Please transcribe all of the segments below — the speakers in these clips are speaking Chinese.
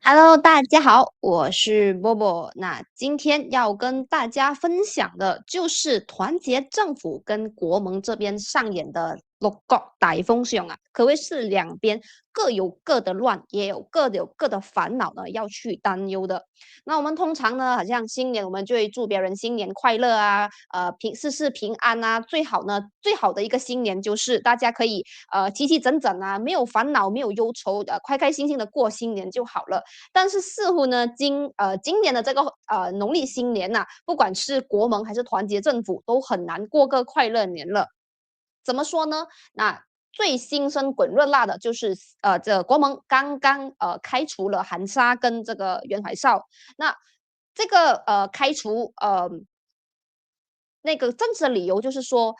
Hello，大家好，我是波波。那今天要跟大家分享的就是团结政府跟国盟这边上演的六国大风向啊，可谓是两边各有各的乱，也有各的烦恼呢要去担忧的。那我们通常呢，好像新年我们就会祝别人新年快乐啊，事事平安啊。最好呢，最好的一个新年就是大家可以齐齐整整啊，没有烦恼，没有忧愁，开开心心的过新年就好了。但是似乎呢，今年的这个农历新年呐、不管是国盟还是团结政府，都很难过个快乐年了。怎么说呢？那最新鲜滚热辣的就是这国盟刚刚开除了韩沙跟这个袁怀少。那这个开除那个政治的理由就是说，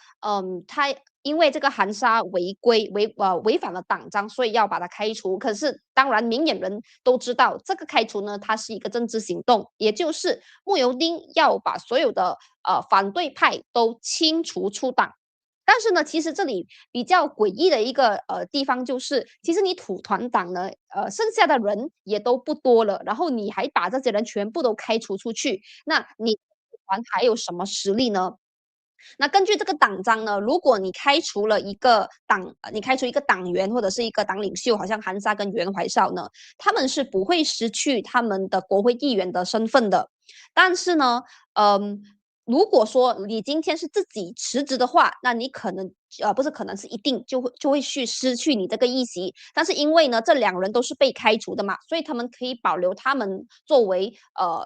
他因为这个韩沙违反了党章，所以要把他开除。可是当然，明眼人都知道，这个开除呢，它是一个政治行动，也就是慕尤丁要把所有的反对派都清除出党。但是呢，其实这里比较诡异的一个地方就是，其实你土团党呢，剩下的人也都不多了，然后你还把这些人全部都开除出去，那你团还有什么实力呢？那根据这个党章呢，如果你开除了一个党，你开除一个党员或者是一个党领袖，好像韩沙跟袁怀少呢，他们是不会失去他们的国会议员的身份的。但是呢，如果说你今天是自己辞职的话，那你可能不是可能是一定就会去失去你这个议席。但是因为呢，这两人都是被开除的嘛，所以他们可以保留他们作为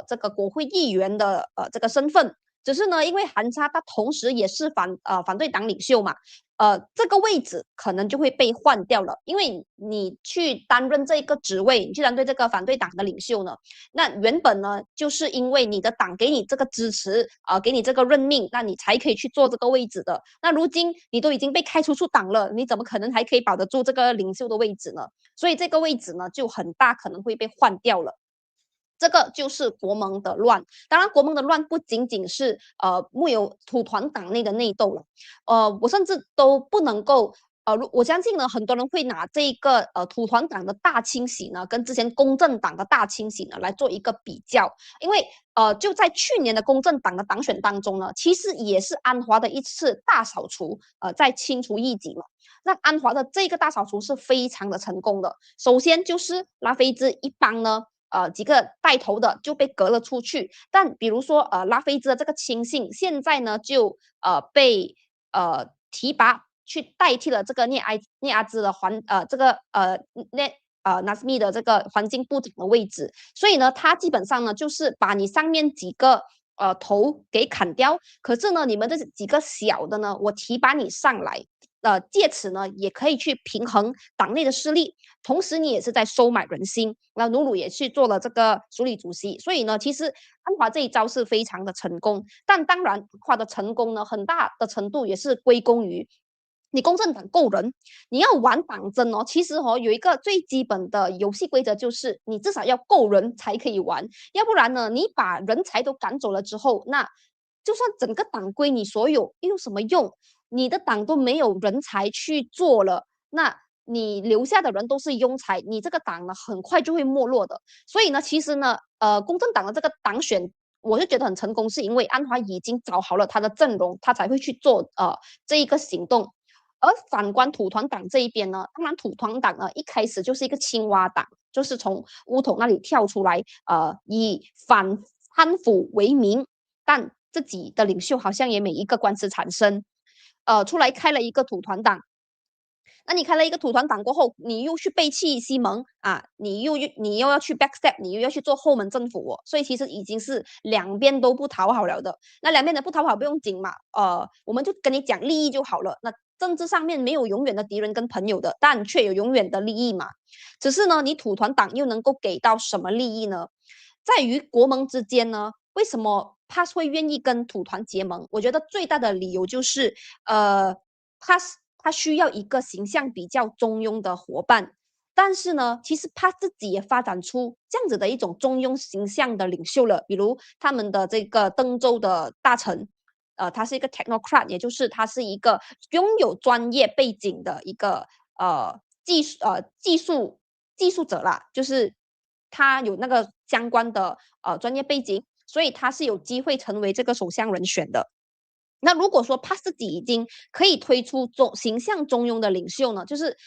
这个国会议员的这个身份。只是呢，因为韩沙他同时也是反对党领袖嘛，这个位置可能就会被换掉了，因为你去担任这个职位，你去担任这个反对党的领袖呢，那原本呢就是因为你的党给你这个支持给你这个任命，那你才可以去做这个位置的。那如今你都已经被开除出党了，你怎么可能还可以保得住这个领袖的位置呢？所以这个位置呢就很大可能会被换掉了。这个就是国盟的乱，当然国盟的乱不仅仅是木有土团党内的内斗了，我甚至都不能够。我相信呢，很多人会拿这一个土团党的大清洗呢，跟之前公正党的大清洗呢来做一个比较，因为就在去年的公正党的党选当中呢，其实也是安华的一次大扫除，在清除异己嘛。那安华的这个大扫除是非常的成功的。首先就是拉菲兹一帮呢，几个带头的就被革了出去。但比如说拉菲兹的这个亲信，现在呢就被提拔去代替了这个聂阿兹的这个纳斯密的这个环境部长的位置。所以呢，他基本上呢就是把你上面几个头给砍掉，可是呢，你们这几个小的呢，我提拔你上来，借此呢也可以去平衡党内的势力，同时你也是在收买人心。那努鲁也去做了这个署理主席，所以呢，其实安华这一招是非常的成功。但当然，他的成功呢，很大的程度也是归功于你公正党够人。你要玩党争哦，其实有一个最基本的游戏规则，就是你至少要够人才可以玩，要不然呢，你把人才都赶走了之后，那就算整个党归你所有，又有什么用？你的党都没有人才去做了，那你留下的人都是庸才，你这个党呢很快就会没落的。所以呢，其实呢，公正党的这个党选，我是觉得很成功，是因为安华已经找好了他的阵容，他才会去做这一个行动。而反观土团党这一边呢，当然土团党呢一开始就是一个青蛙党，就是从乌统那里跳出来，以反贪腐为名，但自己的领袖好像也没一个官司缠身，出来开了一个土团党。那你开了一个土团党过后，你又去背弃西蒙啊，你又要去 backstep，你又要去做后门政府所以其实已经是两边都不讨好了的。那两边的不讨好不用紧嘛，我们就跟你讲利益就好了。那政治上面没有永远的敌人跟朋友的，但却有永远的利益嘛。只是呢，你土团党又能够给到什么利益呢？在于国盟之间呢，为什么他会愿意跟土团结盟？我觉得最大的理由就是，他他需要一个形象比较中庸的伙伴。但是呢，其实他自己也发展出这样子的一种中庸形象的领袖了，比如他们的这个登州的大臣，他是一个 technocrat，也就是他是一个拥有专业背景的一个技术者啦，就是他有那个相关的专业背景，所以他是有机会成为这个首相人选的。那如果说他自己已经可以推出形象中庸的领袖呢，就是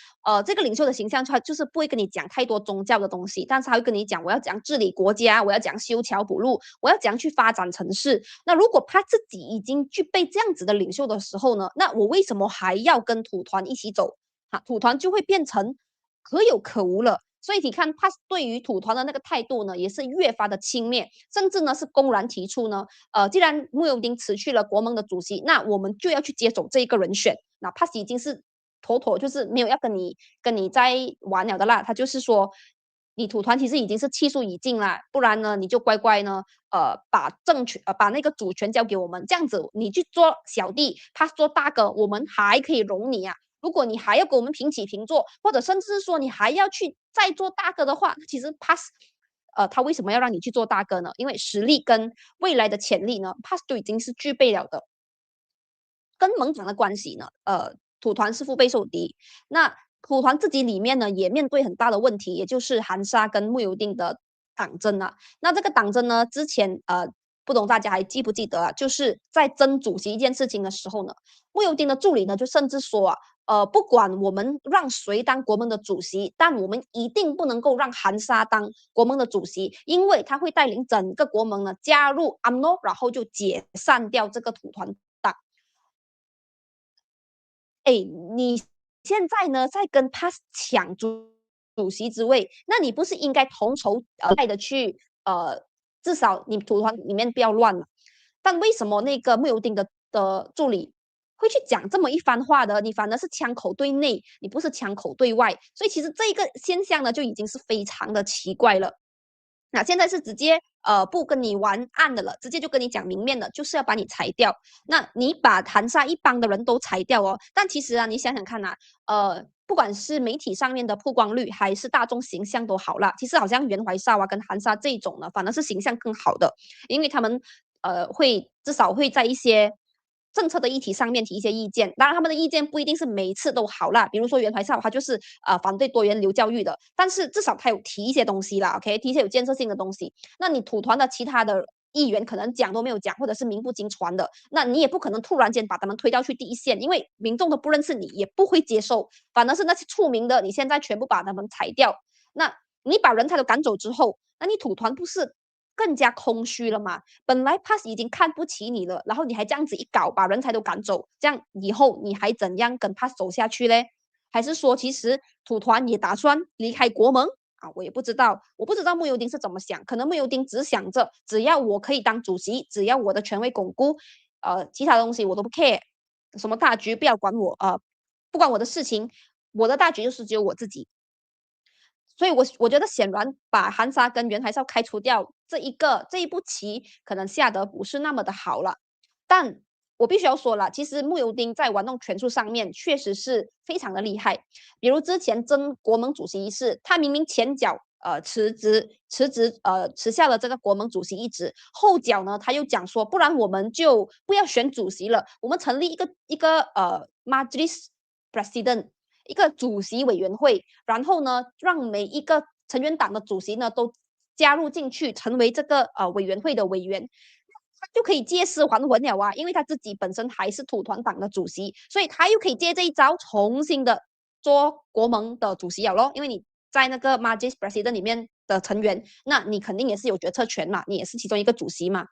这个领袖的形象，他就是不会跟你讲太多宗教的东西，但是他会跟你讲我要怎样治理国家，我要怎样修桥补路，我要怎样去发展城市。那如果他自己已经具备这样子的领袖的时候呢，那我为什么还要跟土团一起走？土团就会变成可有可无了。所以你看，他对于土团的那个态度呢，也是越发的轻蔑，甚至呢是公然提出呢，既然慕尤丁辞去了国盟的主席，那我们就要去接手这一个人选。那帕斯已经是妥妥就是没有要跟你再玩了的啦，他就是说。你土团其实已经是气数已尽啦，不然呢，你就乖乖呢，把政权，把那个主权交给我们，这样子你去做小弟，他做大哥，我们还可以容你啊。如果你还要跟我们平起平坐，或者甚至是说你还要去再做大哥的话，其实 Pass，他为什么要让你去做大哥呢？因为实力跟未来的潜力呢，Pass 都已经是具备了的。跟盟党的关系呢，土团是腹背受敌。那土团自己里面呢，也面对很大的问题，也就是韩沙跟慕尤丁的党争啊。那这个党争呢，之前不懂大家还记不记得啊？就是在争主席一件事情的时候呢，慕尤丁的助理呢，就甚至说啊，不管我们让谁当国盟的主席，但我们一定不能够让韩沙当国盟的主席，因为他会带领整个国盟呢加入 UMNO，然后就解散掉这个土团党。哎，你现在呢在跟他抢主席之位，那你不是应该同仇敌的去至少你土团里面不要乱了。但为什么那个穆尤丁的助理会去讲这么一番话的？你反而是枪口对内，你不是枪口对外，所以其实这一个现象呢就已经是非常的奇怪了。那现在是直接不跟你玩暗的了，直接就跟你讲明面的，就是要把你裁掉。那你把韩沙一帮的人都裁掉哦，但其实啊，你想想看啊，不管是媒体上面的曝光率，还是大众形象都好了。其实好像袁怀少啊跟韩沙这种呢，反而是形象更好的，因为他们会至少会在一些政策的议题上面提一些意见，当然他们的意见不一定是每一次都好啦。比如说袁怀少，他就是反对多元流教育的，但是至少他有提一些东西啦 ，OK， 提一些有建设性的东西。那你土团的其他的议员可能讲都没有讲，或者是名不经传的，那你也不可能突然间把他们推到去第一线，因为民众都不认识你，也不会接受。反而是那些出名的，你现在全部把他们裁掉，那你把人才都赶走之后，那你土团不是更加空虚了嘛？本来 Pass 已经看不起你了，然后你还这样子一搞，把人才都赶走，这样以后你还怎样跟 Pass 走下去嘞？还是说，其实土团也打算离开国盟啊？我也不知道，我不知道穆尤丁是怎么想，可能穆尤丁只想着，只要我可以当主席，只要我的权威巩固，其他东西我都不 care，什么大局不要管我不管我的事情，我的大局就是只有我自己。所以我觉得显然把韩沙跟袁海少开除掉这一步棋可能下得不是那么的好了，但我必须要说了，其实穆尤丁在玩弄权术上面确实是非常的厉害。比如之前争国盟主席一事，他明明前脚辞下了这个国盟主席一职，后脚呢他又讲说，不然我们就不要选主席了，我们成立一个Majlis President，一个主席委员会，然后呢，让每一个成员党的主席呢都加入进去，成为这个委员会的委员，他就可以借尸还魂了啊！因为他自己本身还是土团党的主席，所以他又可以借这一招重新的做国盟的主席了咯。因为你在那个 Majlis President 里面的成员，那你肯定也是有决策权嘛，你也是其中一个主席嘛，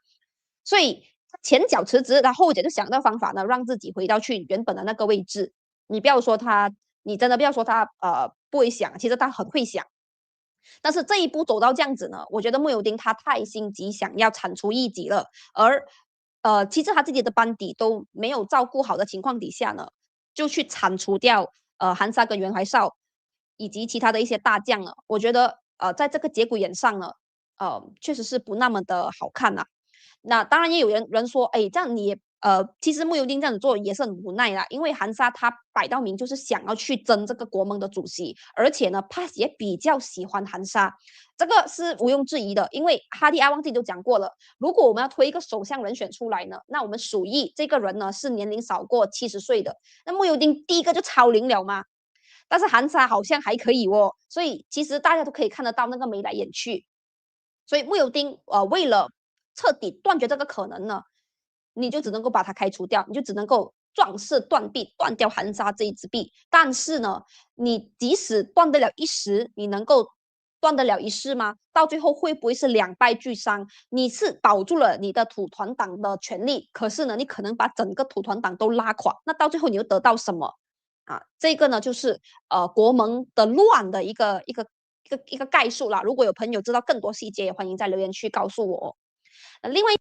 所以前脚辞职，然后后脚就想到方法呢，让自己回到去原本的那个位置。你不要说他，你真的不要说他不会想，其实他很会想。但是这一步走到这样子呢，我觉得穆尤丁他太心急，想要铲除异己了，而其实他自己的班底都没有照顾好的情况底下呢，就去铲除掉韩沙跟袁怀少以及其他的一些大将了。我觉得在这个节骨眼上呢，确实是不那么的好看呐、那当然也有人说，哎，这样你也其实穆尤丁这样子做也是很无奈啦，因为韩沙他摆到明就是想要去争这个国盟的主席，而且呢，Pass 也比较喜欢韩沙，这个是毋庸置疑的，因为哈迪阿旺自己都讲过了，如果我们要推一个首相人选出来呢，那我们鼠疫这个人呢是年龄少过70岁的，那穆尤丁第一个就超龄了嘛，但是韩沙好像还可以哦，所以其实大家都可以看得到那个眉来眼去。所以穆尤丁为了彻底断绝这个可能呢，你就只能够把它开除掉，你就只能够壮士断臂，断掉含沙这一只臂。但是呢，你即使断得了一时，你能够断得了一世吗？到最后会不会是两败俱伤？你是保住了你的土团党的权利，可是呢，你可能把整个土团党都拉垮，那到最后你又得到什么？这个呢就是国盟的乱的一个概述啦。如果有朋友知道更多细节，也欢迎在留言区告诉我。另外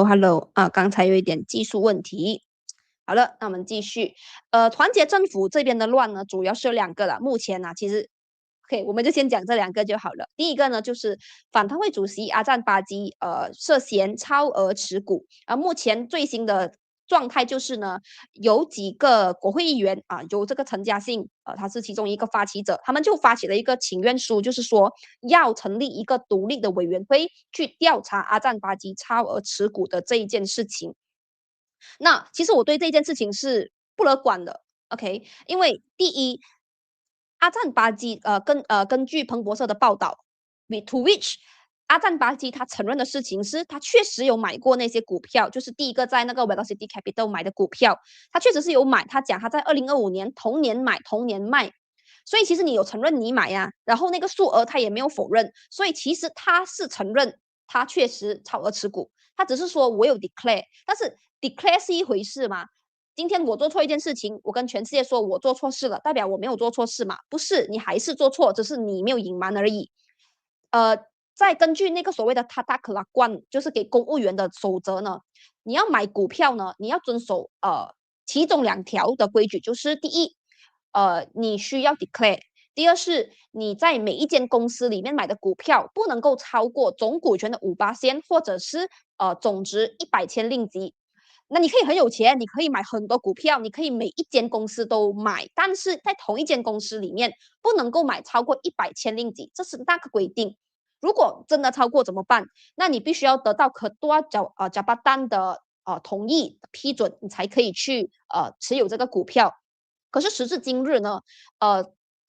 ，Hello，刚才有一点技术问题。好了，那我们继续。团结政府这边的乱呢，主要是有两个了。目前呢，其实，OK，我们就先讲这两个就好了。第一个呢，就是反贪会主席阿赞巴基，涉嫌超额持股。目前最新的状态就是呢，有几个国会议员有这个陈嘉信，他是其中一个发起者，他们就发起了一个请愿书，就是说要成立一个独立的委员会去调查阿赞巴基超额持股的这一件事情。那其实我对这件事情是不乐观的，OK，因为第一，阿赞巴基根据彭博社的报道，to which 阿赞巴基他承认的事情是他确实有买过那些股票，就是第一个在那个 Velocity Capital 买的股票，他确实是有买，他讲他在2025年同年买同年卖。所以其实你有承认你买呀，然后那个数额他也没有否认，所以其实他是承认他确实超额持股，他只是说我有 declare，但是 declare 是一回事嘛。今天我做错一件事情，我跟全世界说我做错事了，代表我没有做错事嘛？不是，你还是做错，只是你没有隐瞒而已。再根据那个所谓的 Tata Kelakuan，就是给公务员的守则呢，你要买股票呢，你要遵守其中两条的规矩，就是第一，你需要 declare。第二是你在每一间公司里面买的股票不能够超过总股权的5%，或者是总值100千令吉。那你可以很有钱，你可以买很多股票，你可以每一间公司都买，但是在同一间公司里面不能够买超过100千令吉，这是那个规定。如果真的超过怎么办？那你必须要得到可多加巴丹的同意批准，你才可以去持有这个股票。可是时至今日呢，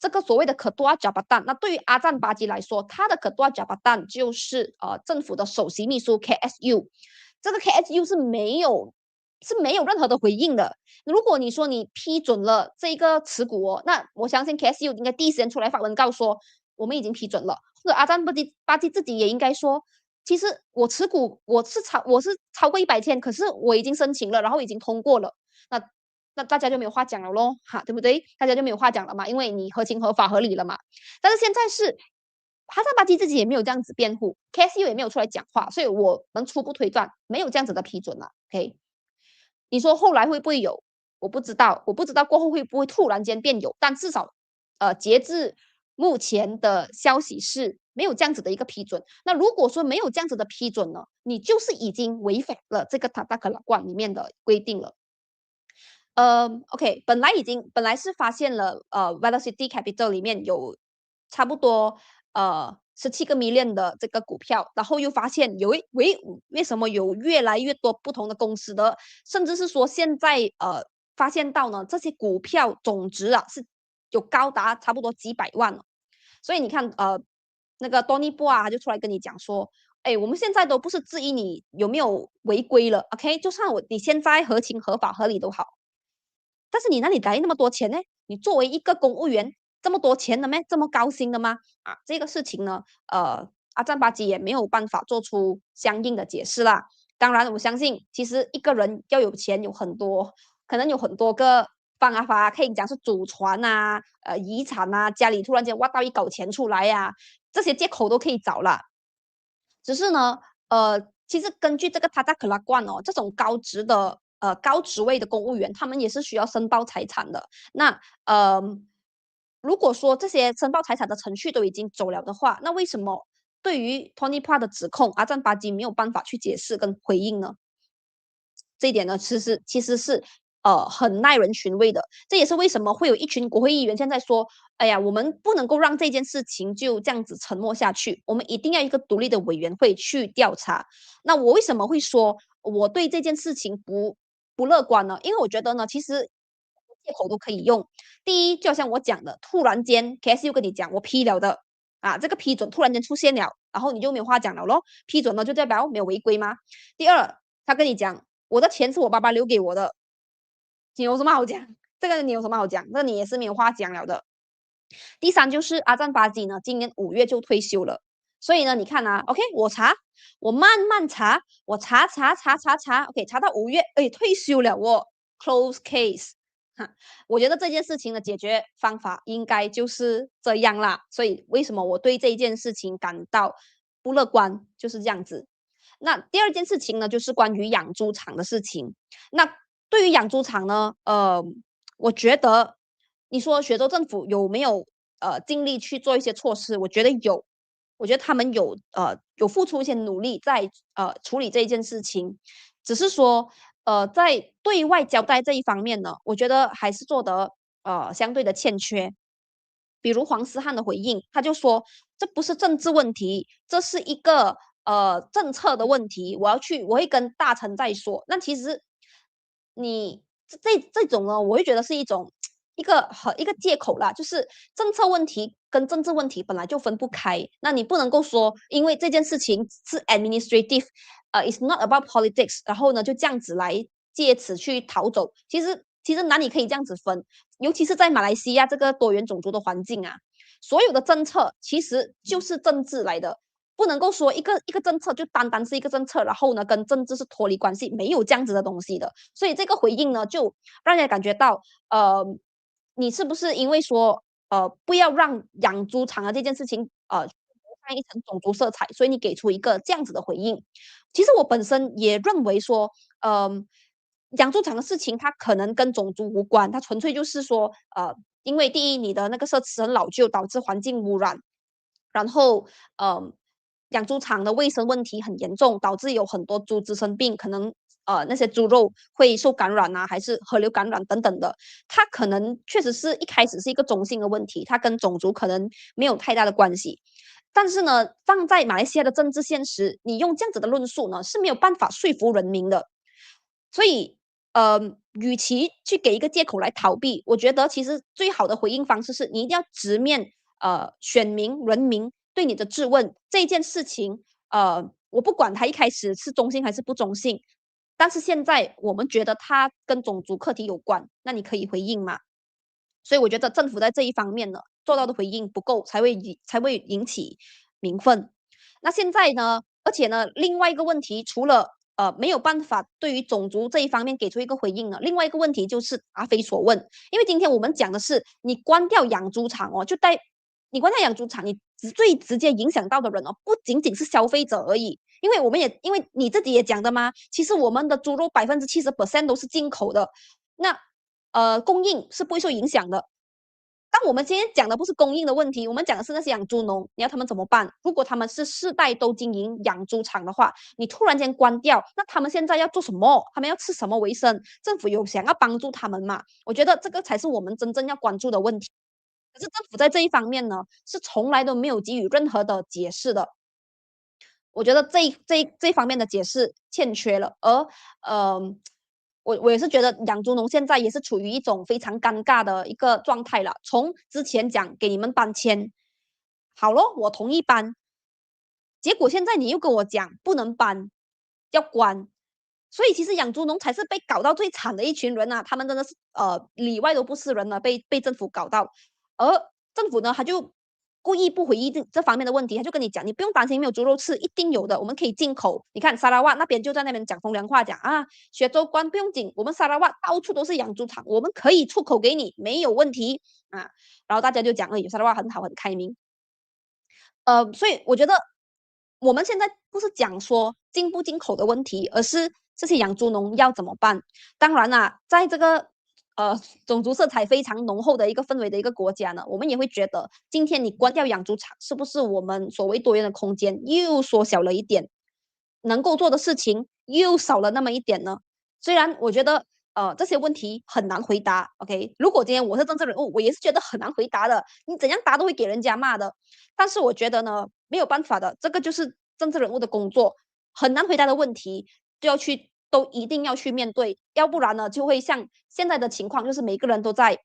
这个所谓的可多加巴丹，那对于阿赞巴基来说，他的可多加巴丹就是政府的首席秘书 KSU，这个 KSU 是没有任何的回应的。如果你说你批准了这个持股那我相信 KSU 应该第一时间出来发文告说我们已经批准了，或者阿赞巴基自己也应该说，其实我持股我是超过100千，可是我已经申请了，然后已经通过了。那大家就没有话讲了咯，对不对？大家就没有话讲了嘛，因为你合情合法合理了嘛。但是现在是哈萨巴基自己也没有这样子辩护，KSU 也没有出来讲话，所以我们初步推断没有这样子的批准了。OK，你说后来会不会有？我不知道，我不知道过后会不会突然间变有，但至少截至目前的消息是没有这样子的一个批准。那如果说没有这样子的批准呢，你就是已经违反了这个塔达克拉冠里面的规定了。OK，本来是发现了Velocity Capital 里面有差不多17个 million 的这个股票，然后又发现为什么有越来越多不同的公司的，甚至是说现在发现到呢这些股票总值是有高达差不多几百万了。所以你看那个 Tony 波他就出来跟你讲说，哎，我们现在都不是质疑你有没有违规了，OK，就算你现在合情合法合理都好。但是你那里来那么多钱呢？你作为一个公务员，这么多钱的咩？这么高薪的吗？这个事情呢，阿赞巴基也没有办法做出相应的解释啦。当然，我相信其实一个人要有钱，有很多可能有很多个方法，可以讲是祖传遗产家里突然间挖到一搞钱出来这些借口都可以找啦。只是呢，其实根据这个他在克拉冠这种高职位的公务员，他们也是需要申报财产的。那如果说这些申报财产的程序都已经走了的话，那为什么对于 Tony Pa 的指控，阿赞巴基没有办法去解释跟回应呢？这一点呢，其实是很耐人寻味的。这也是为什么会有一群国会议员现在说，哎呀，我们不能够让这件事情就这样子沉默下去，我们一定要一个独立的委员会去调查。那我为什么会说我对这件事情不乐观呢？因为我觉得呢，其实借口都可以用。第一，就好像我讲的，突然间 KSU 跟你讲我批了的啊，这个批准突然间出现了，然后你就没有话讲了咯。批准了就代表没有违规吗？第二，他跟你讲我的钱是我爸爸留给我的，你有什么好讲？这个你有什么好讲？那你也是没有话讲了的。第三就是阿赞巴基呢，今年5月就退休了，所以呢，你看啊，OK，我查，我慢慢查，我查，OK，查到5月，哎，退休了，我 close case。哈，我觉得这件事情的解决方法应该就是这样啦。所以为什么我对这一件事情感到不乐观，就是这样子。那第二件事情呢，就是关于养猪场的事情。那对于养猪场呢，我觉得你说雪州政府有没有尽力去做一些措施？我觉得有，我觉得他们有付出一些努力在处理这一件事情，只是说在对外交代这一方面呢，我觉得还是做得相对的欠缺。比如黄思汉的回应，他就说这不是政治问题，这是一个政策的问题，我会跟大臣再说。那其实你这种呢，我会觉得是一个借口啦，就是政策问题跟政治问题本来就分不开，那你不能够说因为这件事情是 administrative，it's not about politics，然后呢就这样子来借此去逃走。其实哪里可以这样子分？尤其是在马来西亚这个多元种族的环境啊，所有的政策其实就是政治来的，不能够说一个政策就单单是一个政策，然后呢跟政治是脱离关系，没有这样子的东西的。所以这个回应呢，就让人家感觉到，你是不是因为说不要让养猪场的这件事情上一层种族色彩，所以你给出一个这样子的回应？其实我本身也认为说，养猪场的事情它可能跟种族无关，它纯粹就是说，因为第一你的那个设施很老旧，导致环境污染，然后养猪场的卫生问题很严重，导致有很多猪只生病，可能那些猪肉会受感染啊，还是河流感染等等的。它可能确实是一开始是一个中性的问题，它跟种族可能没有太大的关系。但是呢，放在马来西亚的政治现实，你用这样子的论述呢是没有办法说服人民的。所以，与其去给一个借口来逃避，我觉得其实最好的回应方式是你一定要直面选民人民对你的质问这件事情。我不管他一开始是中性还是不中性，但是现在我们觉得它跟种族课题有关，那你可以回应吗？所以我觉得政府在这一方面呢做到的回应不够，才会引起民愤。那现在呢，而且呢，另外一个问题，除了没有办法对于种族这一方面给出一个回应呢，另外一个问题就是答非所问。因为今天我们讲的是你关掉养猪场哦，你关掉养猪场，你最直接影响到的人哦，不仅仅是消费者而已。因为你自己也讲的嘛，其实我们的猪肉70%都是进口的，那供应是不会受影响的。但我们今天讲的不是供应的问题，我们讲的是那些养猪农，你要他们怎么办？如果他们是世代都经营养猪场的话，你突然间关掉，那他们现在要做什么？他们要吃什么为生？政府有想要帮助他们吗？我觉得这个才是我们真正要关注的问题。可是政府在这一方面呢，是从来都没有给予任何的解释的。我觉得这方面的解释欠缺了，而我也是觉得养猪农现在也是处于一种非常尴尬的一个状态了。从之前讲给你们搬迁，好咯，我同意搬，结果现在你又跟我讲不能搬，要关，所以其实养猪农才是被搞到最惨的一群人啊！他们真的是里外都不是人了，被政府搞到，而政府呢他就故意不回应这方面的问题，他就跟你讲，你不用担心没有猪肉吃，一定有的，我们可以进口。你看沙拉瓦那边就在那边讲风凉话，讲啊，雪州关不用紧，我们沙拉瓦到处都是养猪场，我们可以出口给你，没有问题啊。然后大家就讲，沙拉瓦很好，很开明。所以我觉得我们现在不是讲说进不进口的问题，而是这些养猪农要怎么办？当然啦，在这个种族色彩非常浓厚的一个氛围的一个国家呢，我们也会觉得，今天你关掉养猪场，是不是我们所谓多元的空间又缩小了一点，能够做的事情又少了那么一点呢？虽然我觉得这些问题很难回答，OK？如果今天我是政治人物，我也是觉得很难回答的，你怎样答都会给人家骂的。但是我觉得呢，没有办法的，这个就是政治人物的工作，很难回答的问题就要去都一定要去面对，要不然呢，就会像现在的情况，就是每个人都在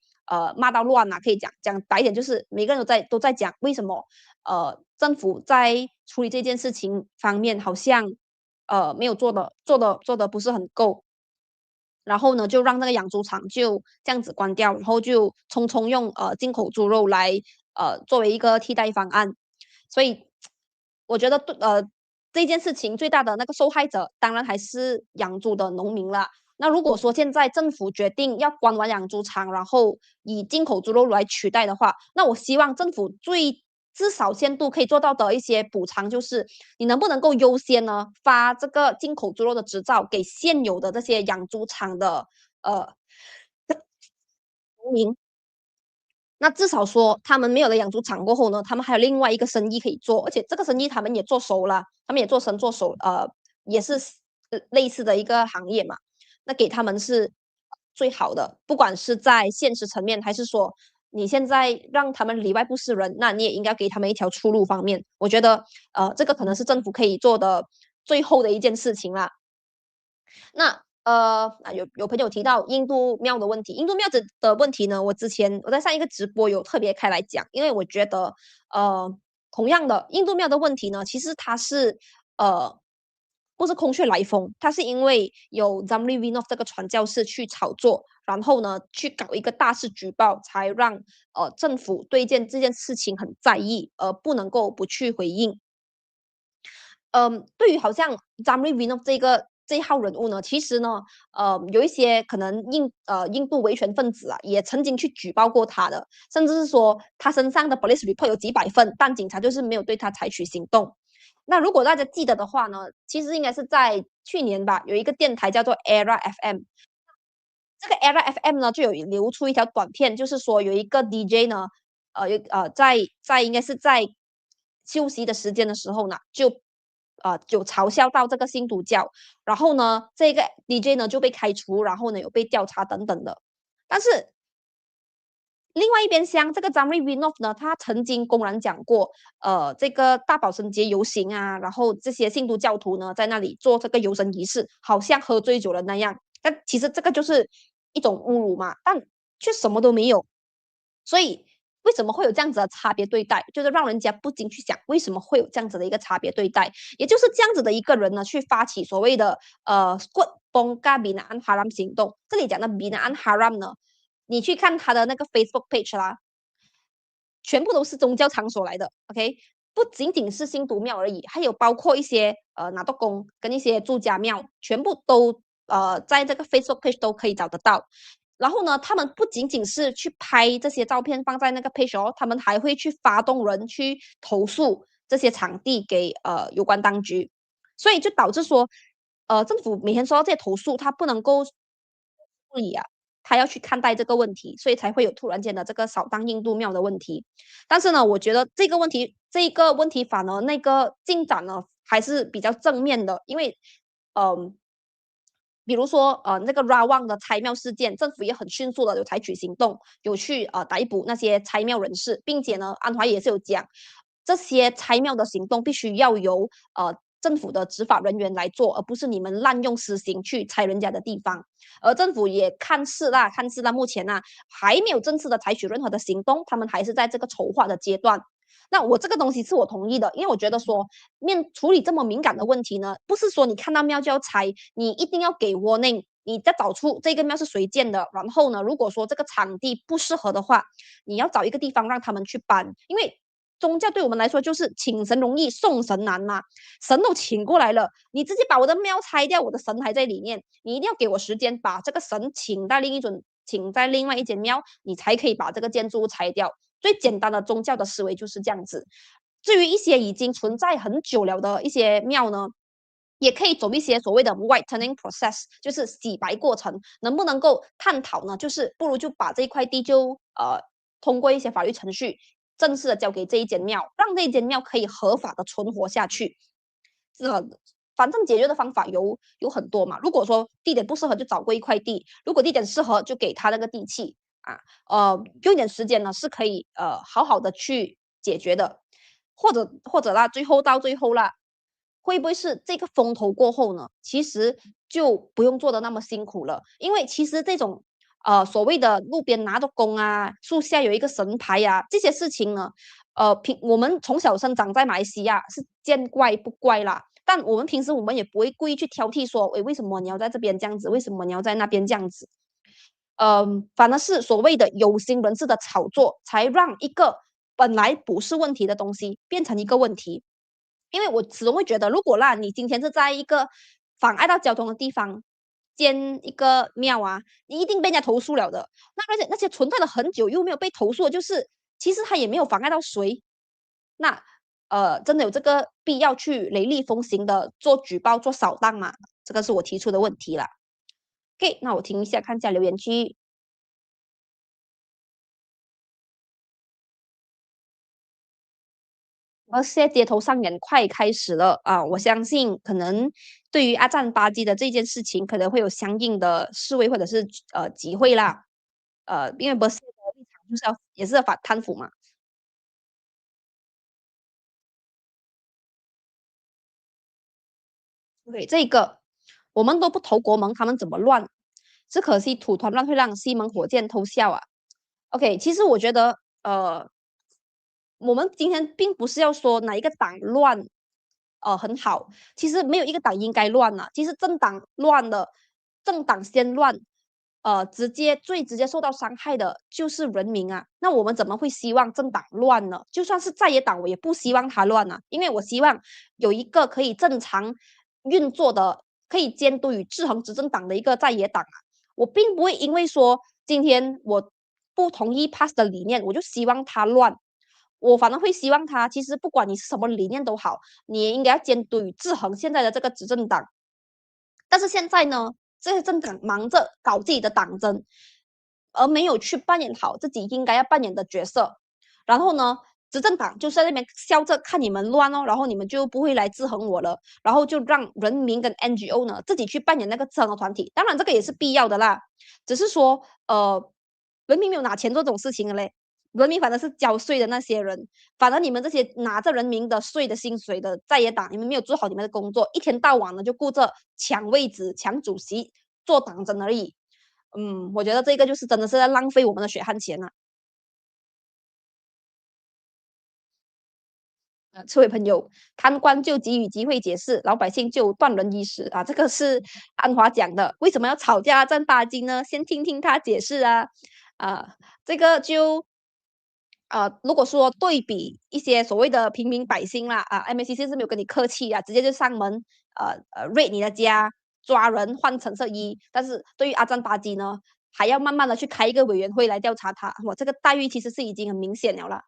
骂到乱啊，可以讲白一点，就是每个人都在讲为什么政府在处理这件事情方面好像没有做的不是很够，然后呢，就让那个养猪场就这样子关掉，然后就匆匆用进口猪肉来作为一个替代方案。所以我觉得这件事情最大的那个受害者，当然还是养猪的农民啦。那如果说现在政府决定要关完养猪场，然后以进口猪肉来取代的话，那我希望政府至少限度可以做到的一些补偿，就是你能不能够优先呢发这个进口猪肉的执照给现有的这些养猪场的农民，那至少说他们没有了养猪场过后呢，他们还有另外一个生意可以做，而且这个生意他们也做熟了，他们也做生做熟，也是类似的一个行业嘛。那给他们是最好的，不管是在现实层面，还是说你现在让他们里外不是人，那你也应该给他们一条出路方面。我觉得这个可能是政府可以做的最后的一件事情啦。那有朋友提到印度庙的问题，印度庙的问题呢，我在上一个直播有特别开来讲，因为我觉得同样的印度庙的问题呢，其实它是呃不是空穴来风，它是因为有 Zamri Vinod 这个传教士去炒作，然后呢去搞一个大肆举报，才让政府对这件事情很在意，而不能够不去回应。对于好像 Zamri Vinod 这一号人物呢，其实呢，有一些可能印度维权分子啊，也曾经去举报过他的，甚至是说他身上的 police report 有几百份，但警察就是没有对他采取行动。那如果大家记得的话呢，其实应该是在去年吧，有一个电台叫做 Era FM，这个 Era FM 呢就有流出一条短片，就是说有一个 DJ 呢，应该是在休息的时间的时候呢，就嘲笑到这个新毒教，然后呢，这个 DJ 呢就被开除，然后呢有被调查等等的。但是另外一边厢，这个 Zamri Vinod 呢，他曾经公然讲过，这个大保生节游行啊，然后这些信徒教徒呢在那里做这个游神仪式，好像喝醉酒了那样。但其实这个就是一种侮辱嘛，但却什么都没有。所以为什么会有这样子的差别对待？就是让人家不禁去想，为什么会有这样子的一个差别对待？也就是这样子的一个人呢，去发起所谓的Squad Bongkar Binaan Haram 行动。这里讲的 Binaan Haram 呢，你去看他的那个 Facebook page 啦，全部都是宗教场所来的，OK，不仅仅是新都庙而已，还有包括一些拿督宫跟一些住家庙，全部都在这个 Facebook page 都可以找得到。然后呢，他们不仅仅是去拍这些照片放在那个 page 哦，他们还会去发动人去投诉这些场地给有关当局，所以就导致说，政府每天收到这些投诉，他不能够处理啊，他要去看待这个问题，所以才会有突然间的这个扫荡印度庙的问题。但是呢，我觉得这个问题反而那个进展呢还是比较正面的，因为比如说那个 Rawang 的拆庙事件，政府也很迅速的有采取行动，有去逮捕那些拆庙人士，并且呢，安华也是有讲，这些拆庙的行动必须要由政府的执法人员来做，而不是你们滥用私刑去拆人家的地方。而政府也看似目前呢还没有正式的采取任何的行动，他们还是在这个筹划的阶段。那我这个东西是我同意的，因为我觉得说处理这么敏感的问题呢，不是说你看到庙就要拆，你一定要给 warning，你再找出这个庙是谁建的，然后呢，如果说这个场地不适合的话，你要找一个地方让他们去搬，因为宗教对我们来说就是请神容易送神难嘛，神都请过来了，你直接把我的庙拆掉，我的神还在里面，你一定要给我时间把这个神请在另外一间庙，你才可以把这个建筑物拆掉。最简单的宗教的思维就是这样子。至于一些已经存在很久了的一些庙呢，也可以走一些所谓的 whitening process，就是洗白过程，能不能够探讨呢？就是不如就把这一块地就通过一些法律程序正式的交给这一间庙，让这一间庙可以合法的存活下去。反正解决的方法有很多嘛。如果说地点不适合，就找过一块地；如果地点适合，就给他那个地契啊。用一点时间呢，是可以好好的去解决的。或者啦，到最后啦，会不会是这个风头过后呢？其实就不用做的那么辛苦了，因为其实这种所谓的路边拿着工啊，树下有一个神牌呀、这些事情呢，我们从小生长在马来西亚是见怪不怪啦。但我们平时我们也不会故意去挑剔说，诶，为什么你要在这边这样子？为什么你要在那边这样子？反而是所谓的有心人士的炒作，才让一个本来不是问题的东西变成一个问题。因为我始终会觉得，如果啦，你今天是在一个妨碍到交通的地方建一个庙啊，你一定被人家投诉了的。那些存在了很久又没有被投诉的，就是其实他也没有妨碍到谁。那真的有这个必要去雷厉风行的做举报、做扫荡吗？这个是我提出的问题啦。OK，那我听一下，看一下留言区。而现在街头上演快开始了啊！我相信可能对于阿赞巴基的这件事情，可能会有相应的示威或者是集会啦。因为不是的立场就是也是要反贪腐嘛。对，这个我们都不投国盟，他们怎么乱？只可惜土团乱会让西门火箭偷笑啊。OK，其实我觉得我们今天并不是要说哪一个党乱，很好。其实没有一个党应该乱啊。其实政党乱了，政党先乱，最直接受到伤害的就是人民啊。那我们怎么会希望政党乱呢？就算是在野党，我也不希望它乱啊，因为我希望有一个可以正常运作的、可以监督与制衡执政党的一个在野党啊。我并不会因为说今天我不同意 pass 的理念，我就希望它乱。我反而会希望他，其实不管你是什么理念都好，你也应该要监督与制衡现在的这个执政党。但是现在呢，这些政党忙着搞自己的党争，而没有去扮演好自己应该要扮演的角色。然后呢，执政党就在那边笑着看你们乱哦，然后你们就不会来制衡我了，然后就让人民跟 NGO 呢自己去扮演那个制衡的团体。当然，这个也是必要的啦，只是说人民没有拿钱做这种事情的嘞。人民反正是交税的那些人，反而你们这些拿着人民的税的薪水的在野党，你们没有做好你们的工作，一天到晚的就顾着抢位置、抢主席、做党争而已。我觉得这个就是真的是在浪费我们的血汗钱啊！这位朋友，贪官就给予机会解释，老百姓就断人衣食啊！这个是安华讲的。为什么要吵架占巴金呢？先听听他解释啊。啊，这个就如果说对比一些所谓的平民百姓啦，MACC 是没有跟你客气啊，直接就上门raid 你的家，抓人换橙色衣。但是对于阿赞巴基呢，还要慢慢的去开一个委员会来调查他。哇，这个待遇其实是已经很明显了啦。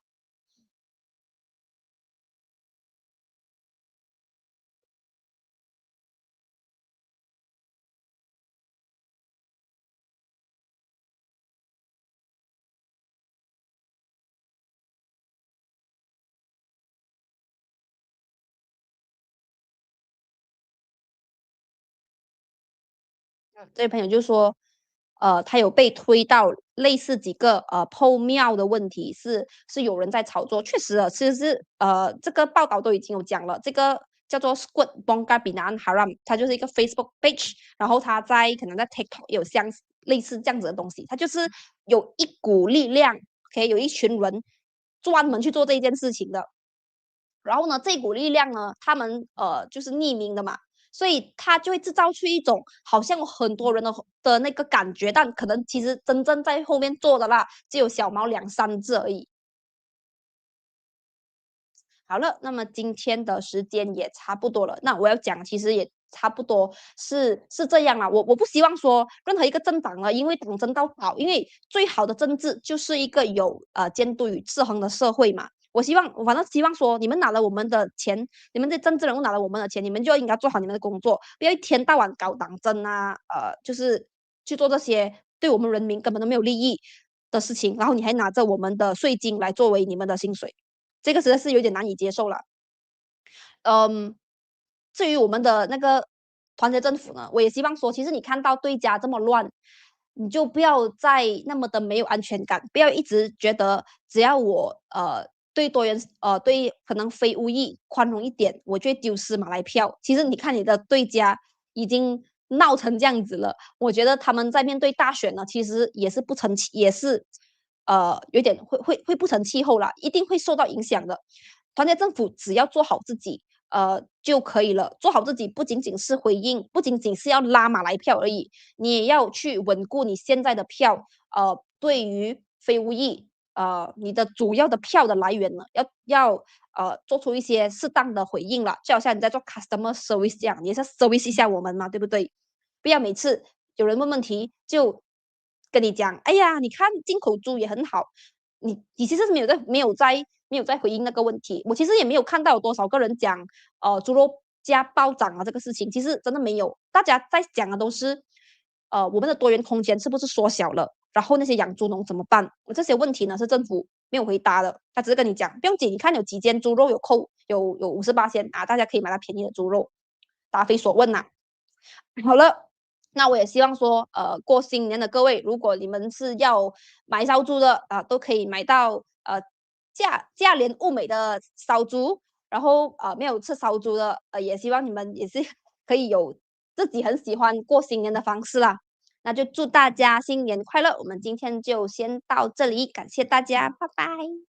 这位朋友就说，他有被推到类似几个破庙的问题，是有人在炒作。确实啊，其实是这个报道都已经有讲了，这个叫做 Squid Bongkar Binaan Haram，它就是一个 Facebook page，然后它在可能在 TikTok 有类似这样子的东西，它就是有一股力量，OK，有一群人专门去做这一件事情的。然后呢，这股力量呢，他们就是匿名的嘛，所以他就会制造出一种好像有很多人的那个感觉，但可能其实真正在后面做的啦，只有小毛两三只而已。好了，那么今天的时间也差不多了，那我要讲其实也差不多是这样啦。我不希望说任何一个政党啊，因为党争到倒，因为最好的政治就是一个有监督与制衡的社会嘛。我反正希望说，你们拿了我们的钱，你们这政治人物拿了我们的钱，你们就应该做好你们的工作，不要一天到晚搞党争啊，就是去做这些对我们人民根本都没有利益的事情，然后你还拿着我们的税金来作为你们的薪水，这个实在是有点难以接受了。嗯，至于我们的那个团结政府呢，我也希望说，其实你看到对家这么乱，你就不要再那么的没有安全感，不要一直觉得只要我对多元对可能非巫裔宽容一点，我就会丢失马来票。其实你看你的对家已经闹成这样子了，我觉得他们在面对大选呢，其实也是不成气，也是有点会不成气候啦，一定会受到影响的。团结政府只要做好自己，就可以了。做好自己不仅仅是回应，不仅仅是要拉马来票而已，你也要去稳固你现在的票。对于非无裔，你的主要的票的来源呢，要做出一些适当的回应了。就好像你在做 customer service 这样，你也是 service 一下我们嘛，对不对？不要每次有人问问题就跟你讲，哎呀，你看进口猪也很好，你其实是没有在回应那个问题。我其实也没有看到有多少个人讲猪肉价暴涨啊这个事情，其实真的没有。大家在讲的都是我们的多元空间是不是缩小了？然后那些养猪农怎么办？这些问题呢是政府没有回答的，他只是跟你讲，不用紧，你看有几间猪肉有扣有58仙啊，大家可以买到便宜的猪肉，答非所问呐、好了，那我也希望说，过新年的各位，如果你们是要买烧猪的都可以买到价廉物美的烧猪。然后没有吃烧猪的，也希望你们也是可以有自己很喜欢过新年的方式啦。那就祝大家新年快乐！我们今天就先到这里，感谢大家，拜拜。